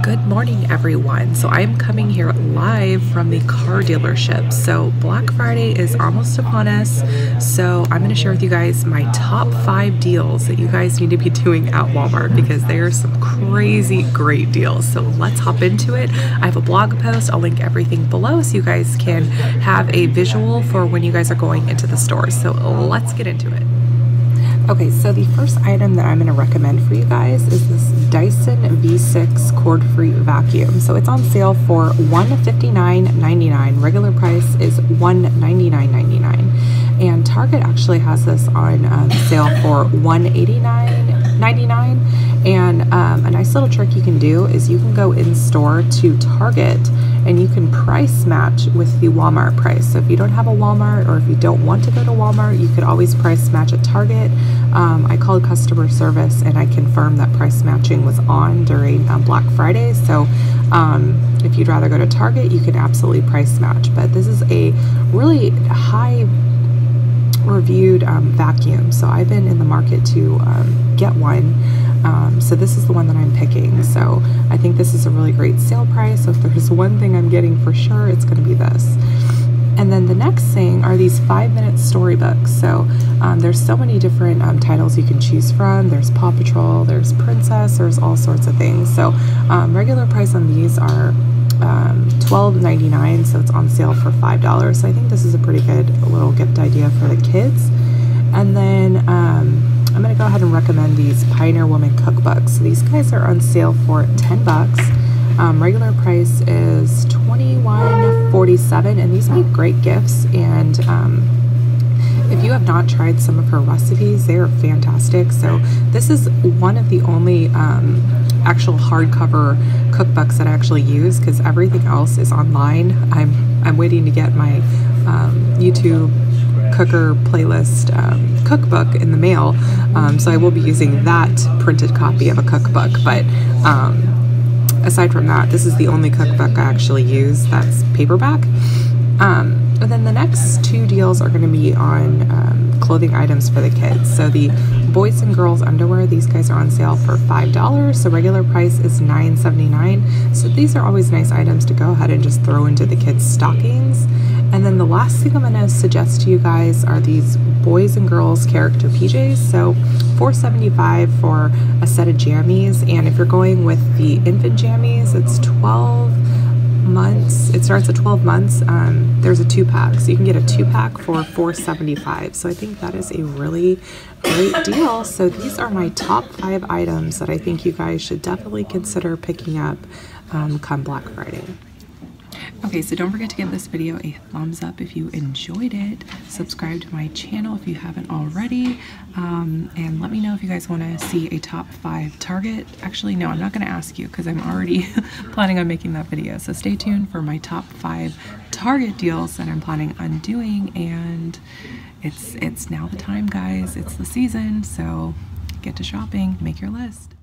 Good morning, everyone. So I'm coming here live from the car dealership. So Black Friday is almost upon us. So I'm going to share with you guys my top 5 deals that you guys need to be doing at Walmart because there are some crazy great deals. So let's hop into it. I have a blog post. I'll link everything below so you guys can have a visual for when you guys are going into the store. So let's get into it. Okay, so the first item that I'm going to recommend for you guys is this Dyson V6 cord-free vacuum. So it's on sale for $159.99. Regular price is $199.99. And Target actually has this on sale for $189.99. And a nice little trick you can do is you can go in store to Target and you can price match with the Walmart price. So if you don't have a Walmart or if you don't want to go to Walmart, you could always price match at Target. I called customer service and I confirmed that price matching was on during Black Friday. So if you'd rather go to Target, you can absolutely price match. But this is a really high reviewed vacuum. So I've been in the market to get one. So this is the one that I'm picking. So I think this is a really great sale price. So if there's one thing I'm getting for sure, it's going to be this. And then the next thing are these 5-minute storybooks. So there's so many different titles you can choose from. There's Paw Patrol, there's Princess, there's all sorts of things. So regular price on these are $12.99, so it's on sale for $5. So I think this is a pretty good little gift idea for the kids. And then I'm going to go ahead and recommend these Pioneer Woman cookbooks. So these guys are on sale for $10. Regular price is $21.47, and these make great gifts. And if you have not tried some of her recipes, they are fantastic. So this is one of the only actual hardcover cookbooks that I actually use, because everything else is online. I'm waiting to get my YouTube cooker playlist cookbook in the mail, so I will be using that printed copy of a cookbook. But aside from that, this is the only cookbook I actually use that's paperback. And then the next 2 deals are going to be on clothing items for the kids. So the boys and girls underwear, these guys are on sale for $5. So regular price is $9.79. So these are always nice items to go ahead and just throw into the kids' stockings. And then the last thing I'm going to suggest to you guys are these boys and girls character PJs. So $4.75 for a set of jammies. And if you're going with the infant jammies, it's 12 months. It starts at 12 months. There's a 2-pack, so you can get a 2-pack for $4.75. So I think that is a really great deal. So these are my top 5 items that I think you guys should definitely consider picking up come Black Friday. Okay, so don't forget to give this video a thumbs up if you enjoyed it. Subscribe to my channel if you haven't already. And let me know if you guys want to see a top 5 Target. Actually, no, I'm not going to ask you because I'm already planning on making that video. So stay tuned for my top 5 Target deals that I'm planning on doing. And it's now the time, guys. It's the season, so get to shopping. Make your list.